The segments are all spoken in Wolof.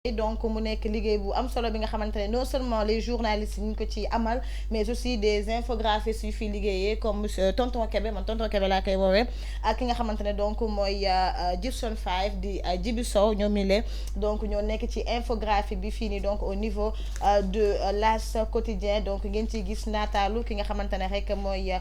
donc mu nekk liggéey bu am solo bi nga xamante ne non seulement les journalistes ñu ko ci amal mais aussi des infographistes yu fi liggéeyee comme tonton Kébé man tonton Kébé laa koy woowee ak ki nga xamante ne donc mooy Gibson 5 di Djibi Sow ñoom mi donc ñoo nekk ci infographie bi fii nii donc au niveau de l'As quotidien donc ngeen ciy gis naataalu ki nga xamante ne rek mooy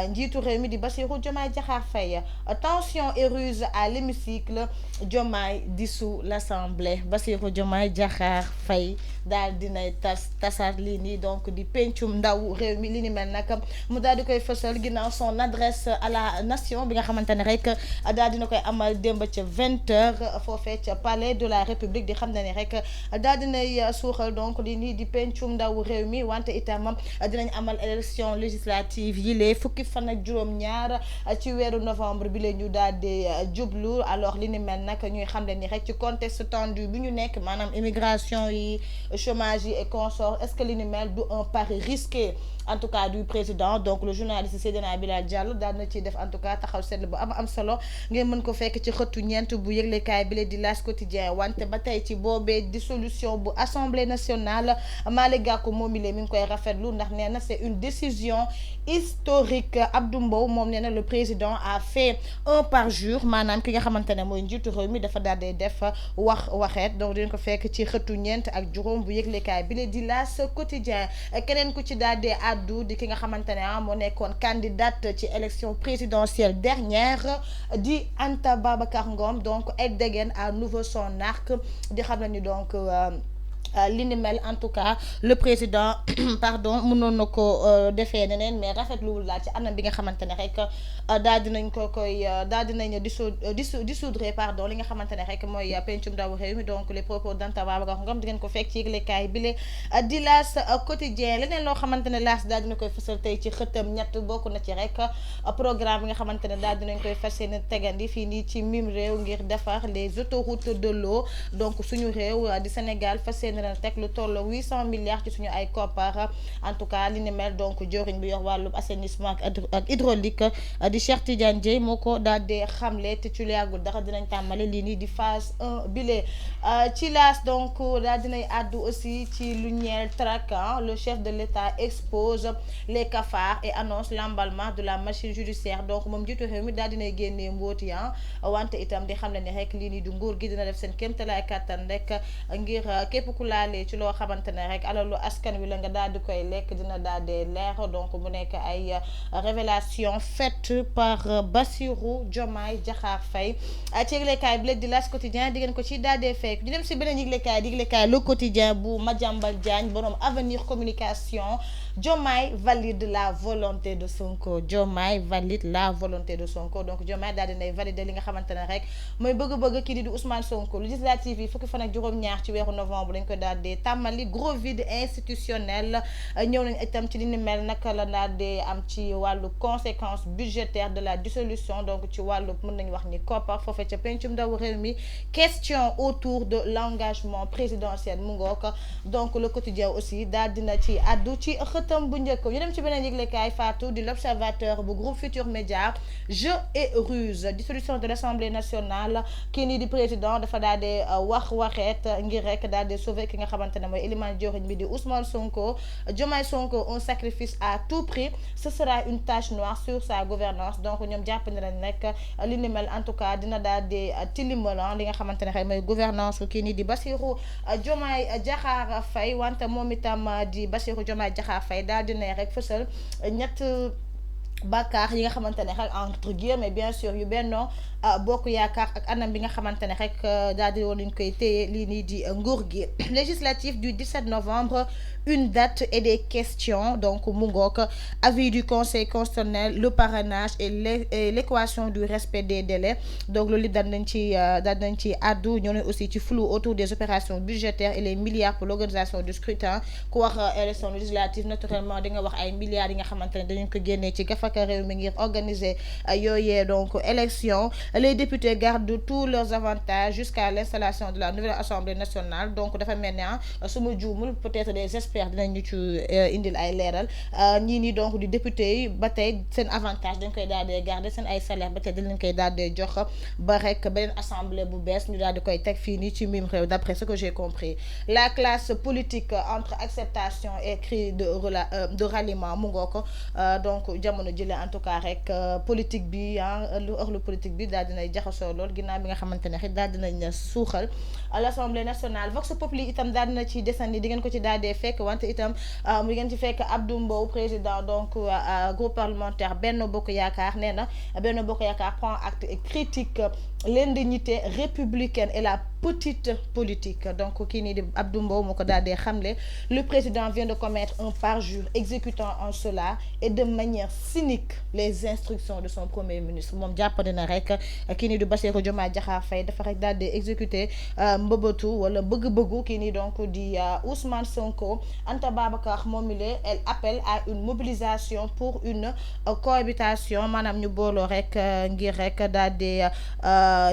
njiitu réew mi di Bassirou Diomaye Diakhar Faye. Tension et ruse à l'hémicycle, Diomaye dissout l'Assemblée. Bassirou Diomaye Diakhar Faye daal dinay tasaat lii nii donc di pencum ndaw réew mi li ni mel nag mu daal di koy fësal ginnaaw son adresse à la nation bi nga xamante ne rek daal dina koy amal démb ca 20h foofee ca palais de la république di xam ne ni rek daal dinay suuxal donc lii nii di pencum ndaw réew mi wante itam dinañ amal élection législative yi lee fukki fan ak juróom-ñaar ci weeru novembre bi la ñu daal di jublu alors li ni mel nag ñuy xam ne ni rek ci contexte tendu bi ñu nekk maanaam immigration yi chômage yi et consorts est-ce que li ni mel du un pari risqué en tout cas du président donc le journaliste Seydina Bilal Diallo daal na ciy def en tout cas taxaw seetlu bu am solo ngeen mën ko fekk ci xëtu ñeent bu yëglekaay bi la di L'As quotidien wante ba tey ci boobee dissolution bu assemblée nationale Malick Gakou moom mi ngi koy rafetlu ndax nee na c'est une décision historique. Abdou Mbow moom nee na le président a fait un par jour maanaam ki nga xamante ne mooy njiitu réew mi dafa daal di def waxeet donc dinañ ko fekk ci xëtu ñeent ak juróom bu yëglekaay bi la di L'As quotidien keneen ku ci daal di addu di ki nga xamante ne moo nekkoon candidate ci élection présidentielle dernière di Anta Babacar Ngom donc elle dégaine à nouveau son arc di xam ne ni donc li ni mel en tout cas le président pardon mënoon na ko defee neneen mais rafetluwul laa ci anam bi nga xamante ne rek daal dinañ ko koy daal dinañ dissoudre pardon li nga xamante ne rek mooy pencum ndaw réew mi donc les propos d'Anta Babacar Ngom di ngeen ko fekk ci yëglekaay bile di L'As quotidien leneen loo xamante ne L'As daal dina koy fësal tey ci xëtam ñett bokk na ci rek programme bi nga xamante ne daal dinañ koy fas yéene tegandi fii nii ci mim réew ngir defar les autoroutes de l'eau donc suñu réew di Sénégal fas yéene teg lu toll 800 milliards ci suñu ay koppar en tout cas li ni mel donc joriñ bi yor wàllu assainissement ak hydraulique di Cheikh Tidiane Dièye moo ko daal di xamle te ci lu yàggul dara dinañ tàmbale lii nii di phase 1 bile ci L'As donc daal dinay àddu aussi ci lu ñeel traque le chef de l'État expose les cafards et annonce l'emballement de la machine judiciaire donc moom jiitu réew mi daal dinay génnee mbóoti wante itam di xam ne ni rek lii nii du nguur gi dina def seen kéemtalaay kàttan rek ngir képp ku laalee ci loo xamante ne rek alalu askan wi la nga daal di koy lekk dina daal di leer donc mu nekk ay révélation faite par Bassirou Diomaye Diakhar Faye ci yëglekaay bi la di L'As quotidien di ngeen ko ci daal di fekk ñu dem si beneen yëglekaay le quotidien bu Madiambal Diagne borom avenir communication Diomaye valide la volonté de Sonko Diomaye valide la volonté de Sonko donc Diomaye daal dinay valider li nga xamante ne rek mooy bëgg-bëgg kii di Ousmane Sonko législative yi fukki fan ak juróom-ñaar ci weeru novembre dañ ko daal di tàmmali gros vide institutionnel ñëw nañ itam ci li ni mel naka la daal di am ci wàllu conséquence budgétaire de la dissolution donc ci wàllu mën nañu wax ni koppar foofu ca pencum ndaw réew mi question autour de l'engagement présidentiel mu ngook donc le quotidien aussi daal dina ci addu ci xëtam bu njëkk ñu dem ci beneen yëglekaay Fatou di l'Observateur bu groupe Futur Média jeu et ruse dissolution de l'Assemblée nationale kii nii di président dafa daal di waxeet ngir rek daal di sauver ki nga xamante ne mooy Elimane Diorigne bi di Ousmane Sonko Diomaye Sonko un sacrifice à tout prix ce sera une tache noire sur sa gouvernance donc ñoom jàpp ne lañ nekk li ni mel en tout cas dina daal di tilimalan li nga xamante ne xëy mooy gouvernance kii nii di Bassirou Diomaye Diakhar Faye wante moom itam di Bassirou Diomaye Diakhar Faye daal di ne rek fësal ñett bàkkaar yi nga xamante ne rek entre guillemets bien sûr yu Benno Bokk Yaakaar ak anam bi nga xamante ne rek daal di woon nañu koy téye lii nii di nguur gi législatif du 17 novembre une date et des questions donc mu ngoog avis du conseil constitutionnel le parrainage et l'équation du respect des délais donc loolu daal nañ ci àddu ñoo ne aussi ci flou autour des opérations budgétaires et les milliards pour l'organisation du scrutin ku wax élection législative naturellement di nga wax ay milliards yi nga xamante ne dañu ko génnee ci gafa Gafaka Rewmi ngir organiser yooyee donc élection. Les députés gardent tous leurs avantages jusqu'à l'installation de la nouvelle Assemblée nationale. Donc dafa mel ni su ma juumul peut-être des experts dinañu ci indil ay leeral ñii nii donc di député yi ba tey seen avantage dañ koy daal di garder seen ay salaire ba tey dañ leen koy daal di jox ba rek beneen assemblée bu bees ñu daal di koy teg fii nii ci mim réew d'après ce que j'ai compris. La classe politique entre acceptation et cri de ralliement mu ngoo ko donc jamono jëlee en tout cas rek politique bi lu politique bi daal dinay jaxasoo lool ginnaaw bi nga xamante ne rek daal dinañ suuxal à l'Assemblée nationale. Vox Populi itam daal dina ci desandi di ngeen ko ci daal dee fekk wante itam di ngeen ci fekk Abdou Mbow président donc groupe parlementaire Benno Bokk Yaakaar nee na Benno Bokk Yaakaar prend acte et critique l'indignité républicaine et la petite politique. Donc kii nii di Abdou Mbow moo ko daal dee xamle. Le président vient de commettre un parjure exécutant en cela et de manière cynique les instructions de son premier ministre. moom jàppandi na rek kii nii di Bassirou Diomaye Diakhar Faye dafa rek daal di exécuter mbëbëtu wala bëgg-bëggu kii nii donc di Ousmane Sonko. Anta Babacar moom elle appelle à une mobilisation pour une cohabitation maanaam ñu booloo rek ngir rek daal di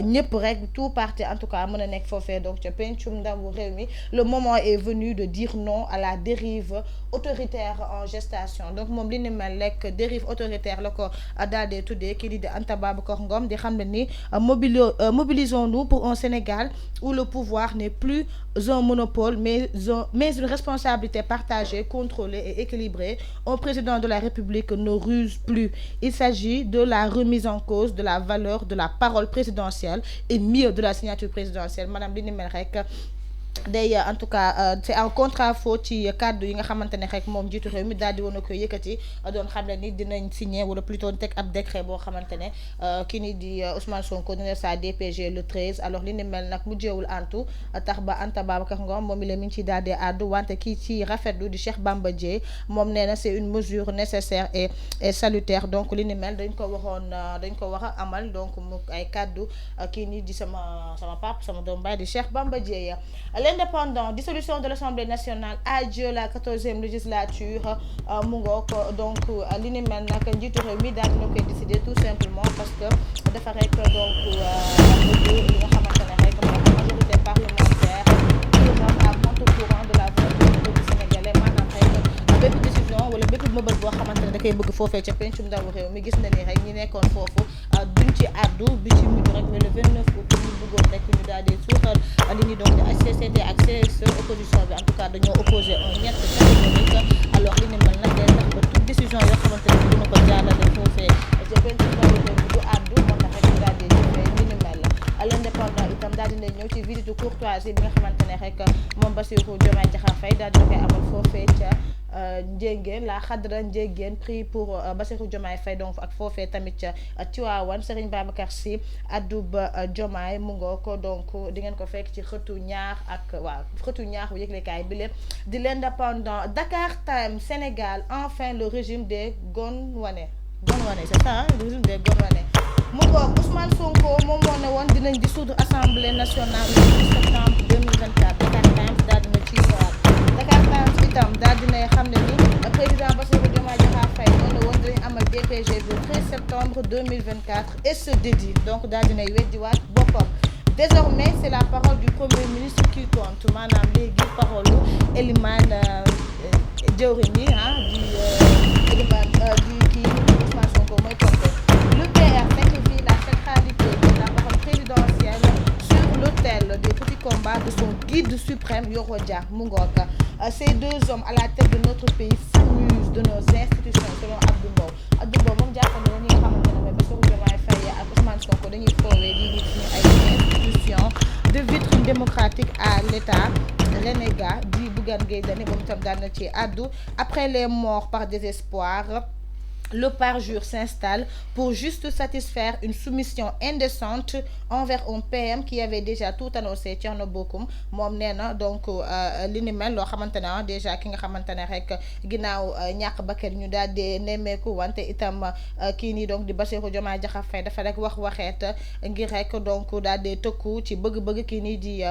ñëpp rek tout parti en tout cas mën a nekk foofee donc ca pencum ndawu réew mi. Le moment est venu de dire non à la dérive autoritaire en gestation. Donc moom li ni mel rek dérive autoritaire la ko daal di tuddee kii di Anta Babacar Ngom di xam ne ni mobilisons-nous pour un Sénégal où le pouvoir n'est plus un monopole mais une responsabilité partagée, contrôlée et équilibrée. Un président de la République ne ruse plus. Il s'agit de la remise en cause de la valeur de la parole présidentielle et mieux de la signature présidentielle. Madame li ni mel rek day en tout cas c'est en contre-faux ci kàddu yi nga xamante ne rek moom jiitu réew mi daal di woon a koy yëkkati doon xam ne ni dinañ signer wala plutôt teg ab décret boo xamante ne kii ni di Ousmane Sonko dina sa DPG le 13. alors li ni mel nag mujjeewul antu tax ba Anta Babacar Ngom moom mi ngi ci daal di àddu wante kii ci rafetlu di Cheikh Bamba Dièye moom nee na c'est une mesure nécessaire et salutaire. donc li ni mel dañ ko war a amal donc mu ay kàddu kii ni di sama pap sama doom baay di Cheikh Bamba Dièye. L'indépendant, dissolution de l'Assemblée nationale, adieu la 14e législature mu ngoog donc li ni mel nag njiitu réew mi daal dina koy décider tout simplement parce que dafa rek donc bëgg li nga xamante ne rek mooy majorité parlementaire pour à contre-courant de la volonté du peuple sénégalais maanaam rek bépp décision wala bépp mëbët boo xamante ne da koy bëgg foofee ca pencum ndawu réew mi gis na ni rek ñi nekkoon foofu duñ ci àddu bi ci mujj rek mais le 29 août ñu bëggoon rek ñu daal di suuxal li ñu donc di HCCT ak CSE opposition bi en tout cas dañoo opposé un ñett catégorique. alors li ni mel nag day tax ba toute décision yoo xamante ne dina ko jàllale foofee ca pencum ndawu réew mi du àddu moo tax rek ñu daal di jëfee li ni mel. L'indépendant itam daal dina ñëw ci visite courtoisie bi nga xamante ne rek moom Bassirou Diomaye Diakhar Faye daal dina koy amal foofee ca Ndiéguène la xadra Ndiéguène pris pour Bassirou Diomaye Faye donc ak foofee tamit ca Tivaouane. Serigne Babacar Sy Adouba Diomaye mu ngoo ko donc di ngeen ko fekk ci xëtu ñaar ak xëtu ñaar bu yëglekaay bi lépp di L'Indépendant. Dakar Time Sénégal enfin le régime des Gonwanè c'est ça le régime des Gonwanè mu ngoog. Ousmane Sonko moom moo ne woon dinañ dissoudre Assemblée nationale le 10 septembre 2024. Dakar Times daal dina ci ñëwaat. Dakar Times itam daal dina xam ne ni président Bassirou Diomaye Diakhar Faye noonu woon dinañ amal DPG le 13 septembre 2024 et se dédie donc daal dinay weddiwaat boppam. Désormais c'est la parole du premier ministre qui compte maanaam léegi parole Elimane jëwriñ yi di Elimane di kii Ousmane Sonko mooy compte. Le PR sacrifie la centralité de la parole présidentielle sur l'autel des petits combats de son guide suprême Yoro Dia mu ngoog. Ces deux hommes à la tête de notre pays s'amusent de nos institutions selon Abdou Mbow. Abdou Mbow moom jàpp na ñi nga xamante ne mooy Bassirou Diomaye Faye ak Ousmane Sonko dañuy foowee di suñu ay institutions de vitrine démocratique à l'État renégat di Bougane Gueye Dany moom itam daal na ci àddu. Après les morts par désespoir, le parjure s'installe pour juste satisfaire une soumission indécente envers un PM qui avait déjà tout annoncé. Thierno Bocoum moom nee na donc li ni mel loo xamante ne déjà ki nga xamante ne rek ginnaaw ñàkk bakkan ñu daal di nemmeeku wante itam kii nii donc di Bassirou Diomaye Diakhar Faye dafa rek waxeet ngir rek donc daal di tëkku ci bëgg-bëgg kii nii di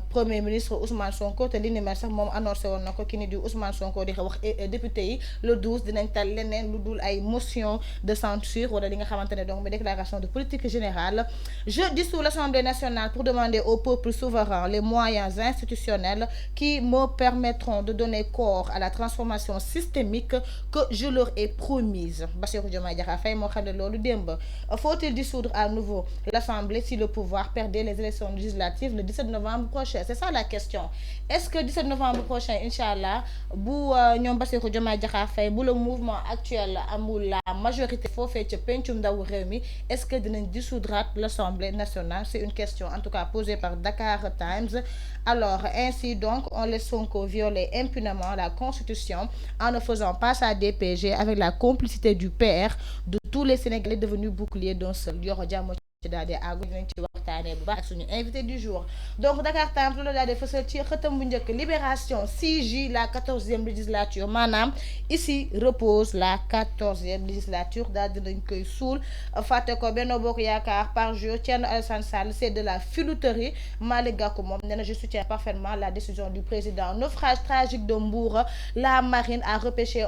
premier ministre Ousmane Sonko. te li ni mel sax moom annoncé woon na ko kii nii di Ousmane Sonko di wax député yi le 12 dinañ tal leneen lu dul ay motion de censure wala li nga xamante ne donc mais déclaration de politique générale. Je dissous l'Assemblée nationale pour demander au peuple souverain les moyens institutionnels qui me permettront de donner corps à la transformation systémique que je leur ai promise. Bassirou Diomaye Diakhar Faye moo xam ne loolu démb. Faut-il dissoudre à nouveau l'Assemblée si le pouvoir perdait les élections législatives le 17 novembre prochain? C'est ça la question. Est-ce que 17 novembre prochain Inch'Allah bu ñoom Bassirou Diomaye Diakhar Faye bu le mouvement actuel amul la majorité foofee ca pencum ndawu réew mi, est-ce que dinañ dissoudre l'Assemblée nationale? C'est une question en tout cas posée par Dakar Times. Alors ainsi donc on laisse Sonko violer impunément la Constitution en ne faisant pas sa DPG avec la complicité du PR de tous les Sénégalais devenus boucliers d'un seul. Yoro Dia ci daal di àggu dinañ ci waxtaanee bu baax ak suñu invité du jour. Donc Dakar Times loolu daal di fësal ci xëtam bu njëkk Libération 6J la 14e législature maanaam ici repose la 14e législature daal dinañ koy suul fàtte ko Benno Bokk Yaakaar par jour Thierno Alassane Sall c'est de la filouterie. Malick Gakou moom nee na je soutiens parfaitement la décision du président. Naufrage tragique de Mbour, la marine a repêché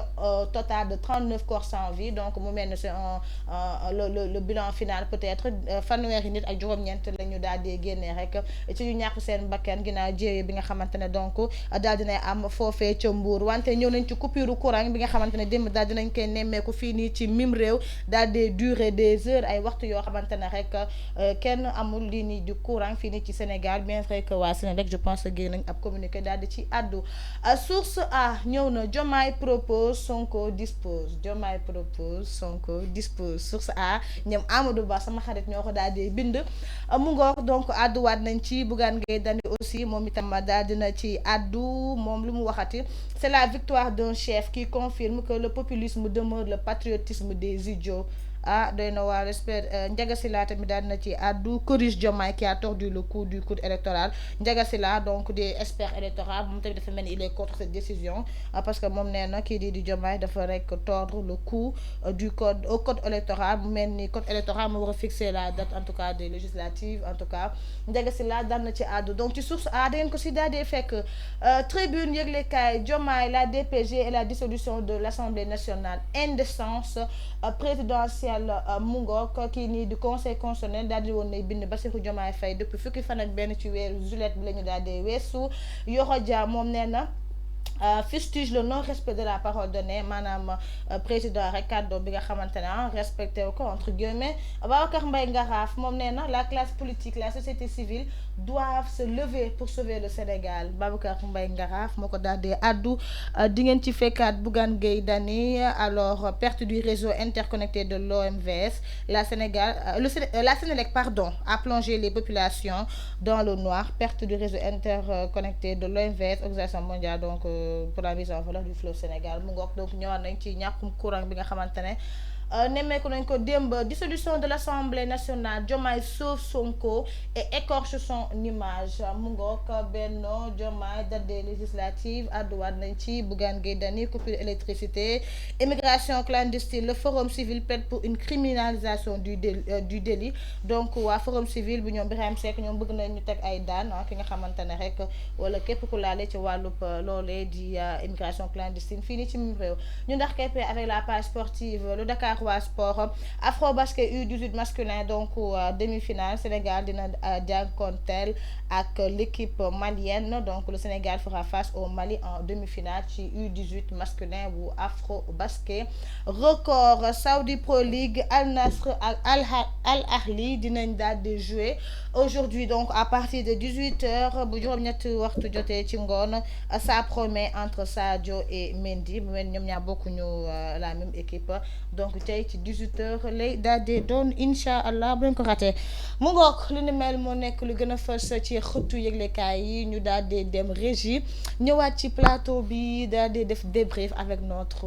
total de 39 corps sans vie, donc mu mel ne c'est le bilan final peut-être. Fanweeri nit ak juróom-ñeent la ñu daal di génnee rek ci ñu ñàkk seen bakkan ginnaaw jéeye bi nga xamante ne donc daal dinay am foofee ca Mbour. Wante ñëw nañ ci coupure courant bi nga xamante ne démb daal dinañ koy nemmeeku fii nii ci mim réew daal di durer des heures ay waxtu yoo xamante ne rek kenn amul lii nii du courant fii nii ci Sénégal, bien vrai que waa Sénégal je pense que génn nañ ab communiqué daal di ci addu. Source A ñëw na Diomaye propose Sonko dispose. Diomaye propose Sonko dispose. Source A ñoom Amadou Ba sama xarit ñoo ko daal di bind mu ngoor donc àdduwaat nañ ci Bougane Gueye Dany aussi moom itam daal dina ci àddu moom lu mu waxati c'est la victoire d'un chef qui confirme que le populisme demeure le patriotisme des idiots. Ah doy na waa respect Ndiaga Sylla tamit daal na ci àddu corrige Diomaye qui a tordu le cou du code électoral. Ndiaga Sylla donc des experts électoraux moom tamit dafa mel ni il est contre cette décision parce que moom nee na kii di Diomaye dafa rek tordre le cou du code au code électoral mu mel ni code électoral mu war a fixer la date en tout cas des législatives en tout cas Ndiaga Sylla daal na ci àddu. Donc ci source A da ngeen ko si daal di fekk tribune yëglekaay Diomaye la DPG et la dissolution de l'Assemblée nationale indécence présidentielle mu ngoog kii nii du conseil constitutionnel daal di woon nay bind Bassirou Diomaye Faye depuis fukki fan ak benn ci weeru juillet bi la ñu daal di weesu. Yoro Dia moom nee na fustige le non-respect de la parole donnée maanaam président rek kàddu bi nga xamante ne respecté wu ko entre guillemets. Babacar Mbaye Ngaraaf moom nee na la classe politique la société civile doivent se lever pour sauver le Sénégal. Babacar Mbaye Ngaraaf moo ko daal di addu di ngeen ci fekkaat Bougane Gueye Dany. Alors perte du réseau interconnecté de l'OMVS, la Sénélec pardon a plongé les populations dans le noir. Perte du réseau interconnecté de l'OMVS, Organisation mondiale donc pour la mise en valeur du fleuve Sénégal mu ngoog donc ñëwaat nañ ci ñàkkum courant bi nga xamante ne nemmeeku nañ ko démb. Dissolution de l'Assemblée nationale, Diomaye sauve Sonko et écorche son image mu ngoog. Benno Diomaye date des législatives àdduwaat nañ ci Bougane Gueye Dany coupure électricité, immigration clandestine, le forum civil plaide pour une criminalisation du délit. Donc waa forum civil bu ñoom Birahim Seck ñoom bëgg nañ ñu teg ay daan ki nga xamante ne rek wala képp ku laale ci wàllub loolee di immigration clandestine fii nii ci même réew. ñu ndax képp avec la page sportive le Dakar Sport Afrobasket U18 masculin donc demi-finale Sénégal dina jànkonteel ak l'équipe malienne. Donc le Sénégal fera face au Mali en demi-finale ci U18 masculin bu Afrobasket. Record Saudi Pro League Al Nassr Al Ahli dinañ daal di jouer aujourd'hui donc à partir de 18h bu juróom-ñetti waxtu jotee ci ngoon. Ça promet entre Sadio et Mendy bu mel ñoom ñaar bokkuñu la même équipe donc tey ci 18h lay daal di doon incha allah bu leen ko ratee mu ngoog li ni mel moo nekk lu gën a fës ci xëttu yëglekaay yi. ñu daal di dem régie ñëwaat ci plateau bi daal di def débrief avec notre